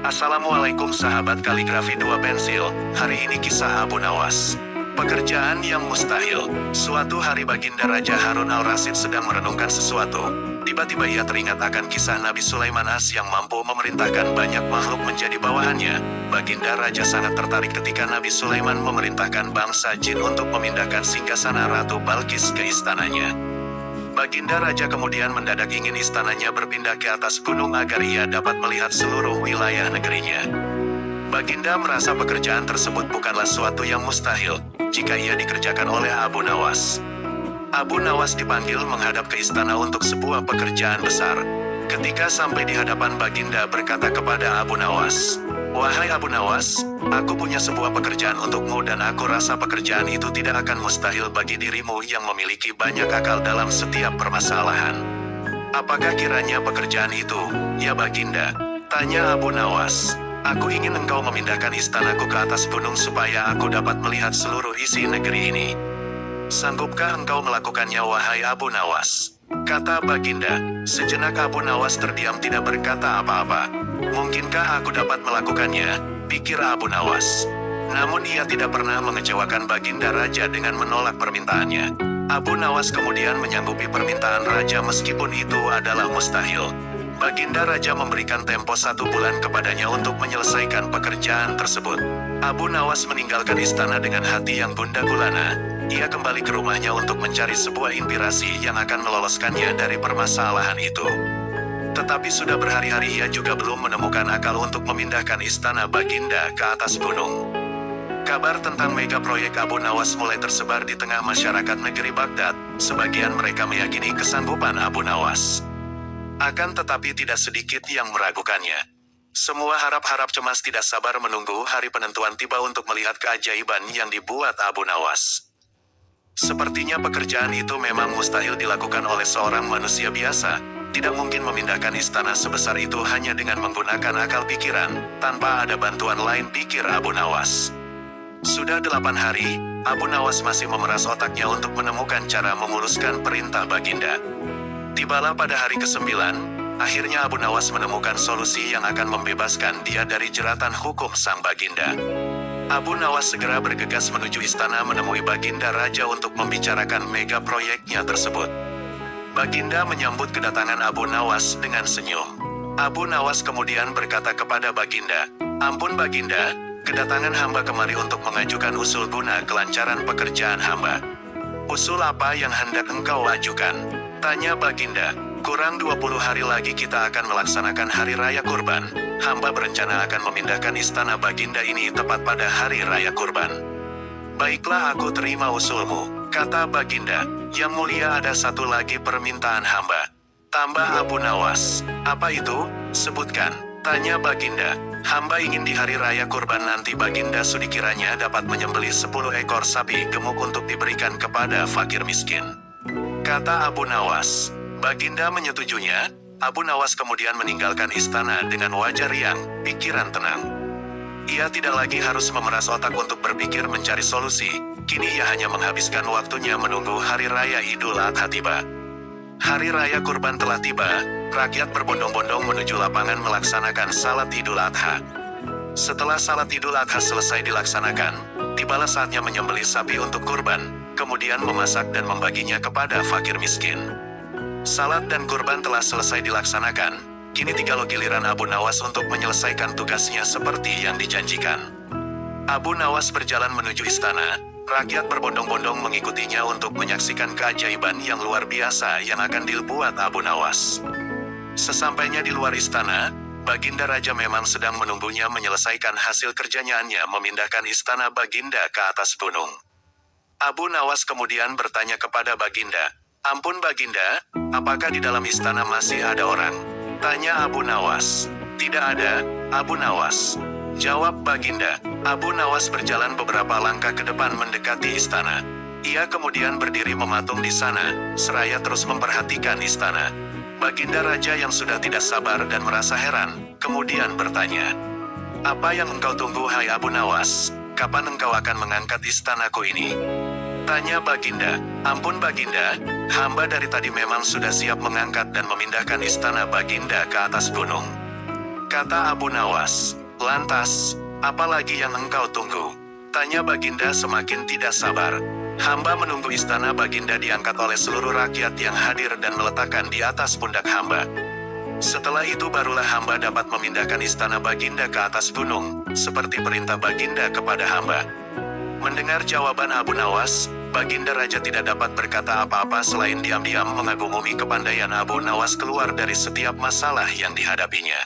Assalamualaikum sahabat kaligrafi 2 pensil, hari ini kisah Abu Nawas. Pekerjaan yang mustahil. Suatu hari Baginda Raja Harun al-Rasyid sedang merenungkan sesuatu. Tiba-tiba ia teringat akan kisah Nabi Sulaiman As yang mampu memerintahkan banyak makhluk menjadi bawahannya. Baginda Raja sangat tertarik ketika Nabi Sulaiman memerintahkan bangsa jin untuk memindahkan singgasana Ratu Balkis ke istananya. Baginda Raja kemudian mendadak ingin istananya berpindah ke atas gunung agar ia dapat melihat seluruh wilayah negerinya. Baginda merasa pekerjaan tersebut bukanlah suatu yang mustahil, jika ia dikerjakan oleh Abu Nawas. Abu Nawas dipanggil menghadap ke istana untuk sebuah pekerjaan besar. Ketika sampai di hadapan Baginda berkata kepada Abu Nawas, "Wahai Abu Nawas, aku punya sebuah pekerjaan untukmu dan aku rasa pekerjaan itu tidak akan mustahil bagi dirimu yang memiliki banyak akal dalam setiap permasalahan." "Apakah kiranya pekerjaan itu, ya Baginda?" tanya Abu Nawas. "Aku ingin engkau memindahkan istanaku ke atas gunung supaya aku dapat melihat seluruh isi negeri ini. Sanggupkah engkau melakukannya wahai Abu Nawas?" kata Baginda. Sejenak Abu Nawas terdiam tidak berkata apa-apa. "Mungkinkah aku dapat melakukannya?" pikir Abu Nawas. Namun ia tidak pernah mengecewakan Baginda Raja dengan menolak permintaannya. Abu Nawas kemudian menyanggupi permintaan Raja meskipun itu adalah mustahil. Baginda Raja memberikan tempo 1 bulan kepadanya untuk menyelesaikan pekerjaan tersebut. Abu Nawas meninggalkan istana dengan hati yang gundah gulana. Ia kembali ke rumahnya untuk mencari sebuah inspirasi yang akan meloloskannya dari permasalahan itu. Tetapi sudah berhari-hari ia juga belum menemukan akal untuk memindahkan istana Baginda ke atas gunung. Kabar tentang mega proyek Abu Nawas mulai tersebar di tengah masyarakat negeri Baghdad. Sebagian mereka meyakini kesanggupan Abu Nawas. Akan tetapi tidak sedikit yang meragukannya. Semua harap-harap cemas tidak sabar menunggu hari penentuan tiba untuk melihat keajaiban yang dibuat Abu Nawas. Sepertinya pekerjaan itu memang mustahil dilakukan oleh seorang manusia biasa. Tidak mungkin memindahkan istana sebesar itu hanya dengan menggunakan akal pikiran, tanpa ada bantuan lain, pikir Abu Nawas. Sudah 8 hari, Abu Nawas masih memeras otaknya untuk menemukan cara memuluskan perintah Baginda. Tibalah pada hari ke-9, akhirnya Abu Nawas menemukan solusi yang akan membebaskan dia dari jeratan hukum sang Baginda. Abu Nawas segera bergegas menuju istana menemui Baginda Raja untuk membicarakan mega proyeknya tersebut. Baginda menyambut kedatangan Abu Nawas dengan senyum. Abu Nawas kemudian berkata kepada Baginda, "Ampun Baginda, kedatangan hamba kemari untuk mengajukan usul guna kelancaran pekerjaan hamba." "Usul apa yang hendak engkau ajukan?" tanya Baginda. "Kurang 20 hari lagi kita akan melaksanakan Hari Raya Kurban. Hamba berencana akan memindahkan istana Baginda ini tepat pada Hari Raya Kurban." "Baiklah, aku terima usulmu," kata Baginda. "Yang mulia, ada satu lagi permintaan hamba," tambah Abu Nawas. "Apa itu? Sebutkan," tanya Baginda. "Hamba ingin di Hari Raya Kurban nanti Baginda sudikiranya dapat menyembelih 10 ekor sapi gemuk untuk diberikan kepada fakir miskin," kata Abu Nawas. Baginda menyetujuinya. Abu Nawas kemudian meninggalkan istana dengan wajah riang, pikiran tenang. Ia tidak lagi harus memeras otak untuk berpikir mencari solusi. Kini ia hanya menghabiskan waktunya menunggu Hari Raya Idul Adha tiba. Hari Raya Kurban telah tiba, rakyat berbondong-bondong menuju lapangan melaksanakan salat Idul Adha. Setelah salat Idul Adha selesai dilaksanakan, tibalah saatnya menyembelih sapi untuk kurban, kemudian memasak dan membaginya kepada fakir miskin. Salat dan kurban telah selesai dilaksanakan, kini tinggal giliran Abu Nawas untuk menyelesaikan tugasnya seperti yang dijanjikan. Abu Nawas berjalan menuju istana, rakyat berbondong-bondong mengikutinya untuk menyaksikan keajaiban yang luar biasa yang akan dibuat Abu Nawas. Sesampainya di luar istana, Baginda Raja memang sedang menunggunya menyelesaikan hasil kerjanya memindahkan istana Baginda ke atas gunung. Abu Nawas kemudian bertanya kepada Baginda, "Ampun Baginda, apakah di dalam istana masih ada orang?" tanya Abu Nawas. "Tidak ada, Abu Nawas," jawab Baginda. Abu Nawas berjalan beberapa langkah ke depan mendekati istana. Ia kemudian berdiri mematung di sana, seraya terus memperhatikan istana. Baginda Raja yang sudah tidak sabar dan merasa heran, kemudian bertanya, "Apa yang engkau tunggu hai Abu Nawas? Kapan engkau akan mengangkat istanaku ini?" tanya Baginda. "Ampun Baginda, hamba dari tadi memang sudah siap mengangkat dan memindahkan istana Baginda ke atas gunung," kata Abu Nawas. Lantas, apalagi yang engkau tunggu? Tanya Baginda semakin tidak sabar. Hamba menunggu istana Baginda diangkat oleh seluruh rakyat yang hadir dan meletakkan di atas pundak hamba. Setelah itu barulah hamba dapat memindahkan istana Baginda ke atas gunung, seperti perintah Baginda kepada hamba. Mendengar jawaban Abu Nawas, Baginda Raja tidak dapat berkata apa-apa selain diam-diam mengagumi kepandaian Abu Nawas keluar dari setiap masalah yang dihadapinya.